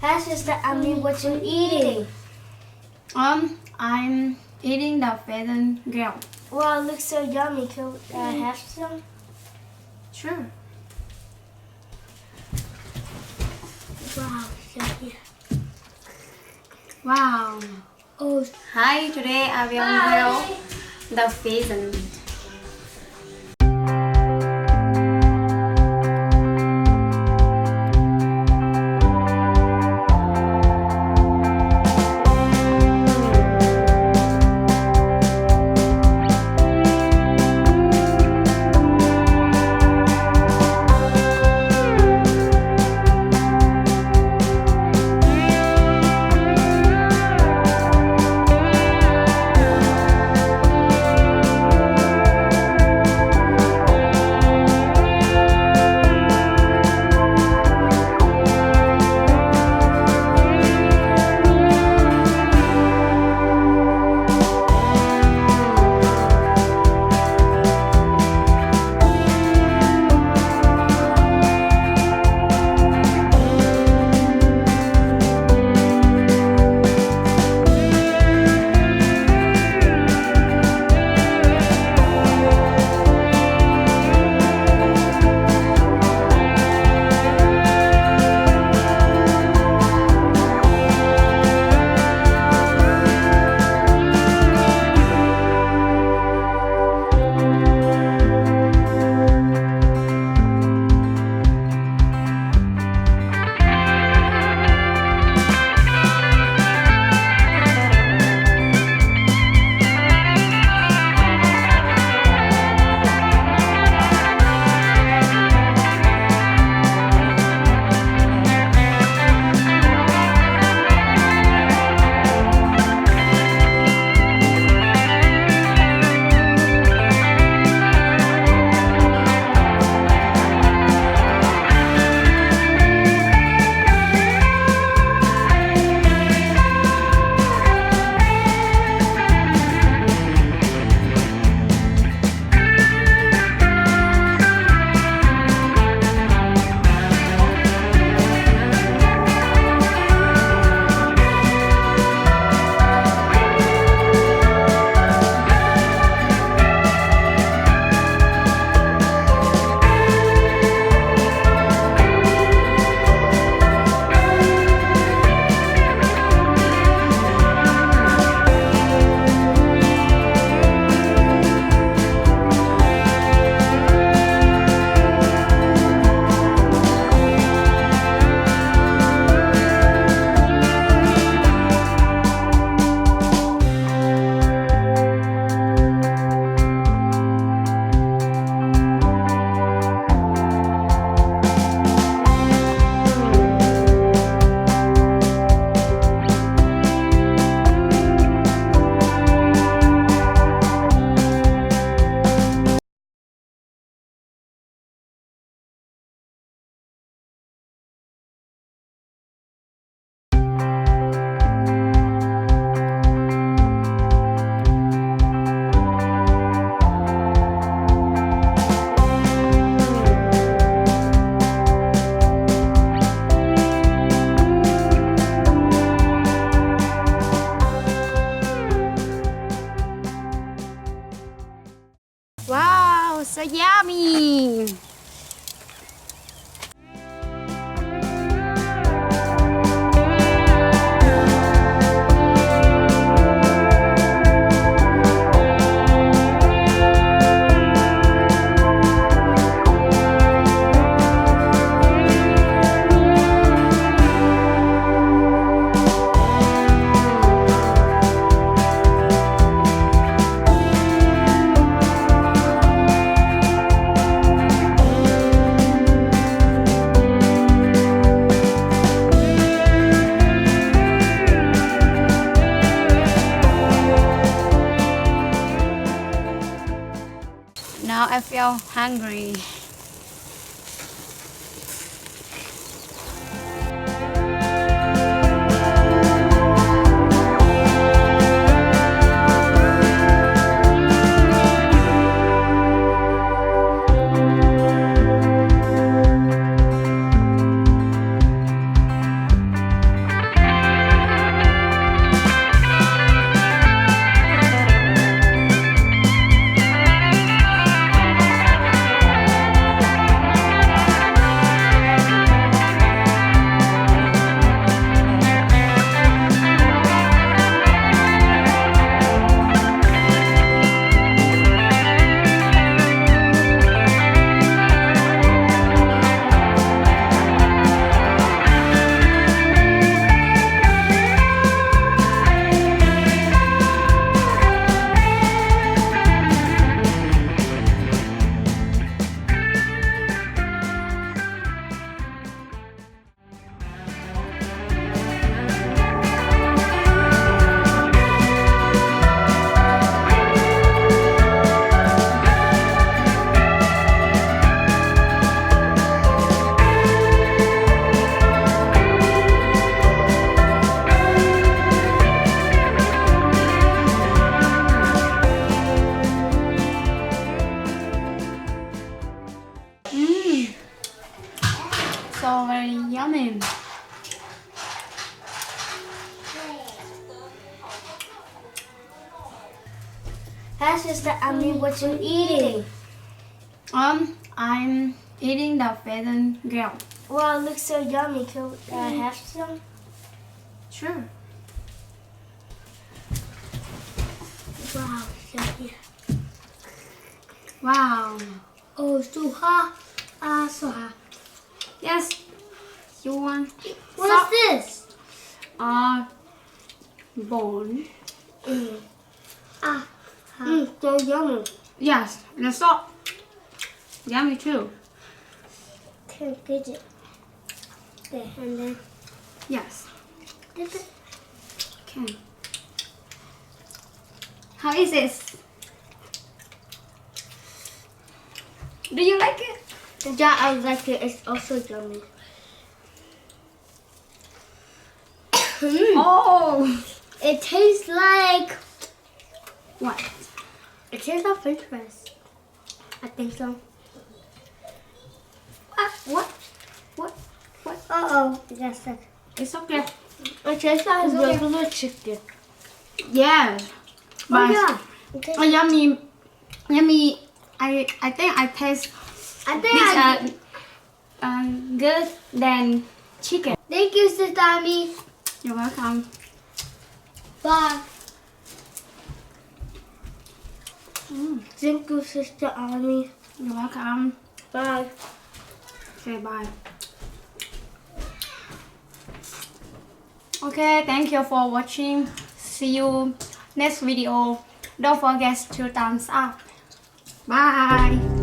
Hi, Sister Ami, what you eating? I'm eating the Pheasant Grill. Wow, it looks so yummy. Can I have some? Sure. Wow, yummy. Wow. Oh, Hi, today I will grill the pheasant. Wow, so yummy! Now I feel hungry. time. Hi sister, what you eating? I'm eating the Pheasant Grill. Wow, it looks so yummy. Can I have some? Sure. Wow, yummy. Wow. Oh, so hot. So hot. Yes. You want? What's this? Bone. So yummy. Yes, the salt. Yummy too. Can't get it. Okay, and then Yes. dip it. Can. How is this? Do you like it? Yeah, I like it. It's also yummy. Oh. It tastes like. What? It tastes like French fries. I think so. What? What? What? Uh-oh. That's it. It's okay. It tastes like It's okay. regular chicken. Yes. Oh, But yeah. It tastes yummy. Yummy. I think I taste I think these are good than chicken. Thank you, Sister Amy. You're welcome. Bye. Thank you, Sister Amy. You're welcome. Bye. Say bye. Okay, thank you for watching. See you next video. Don't forget to thumbs up. Bye.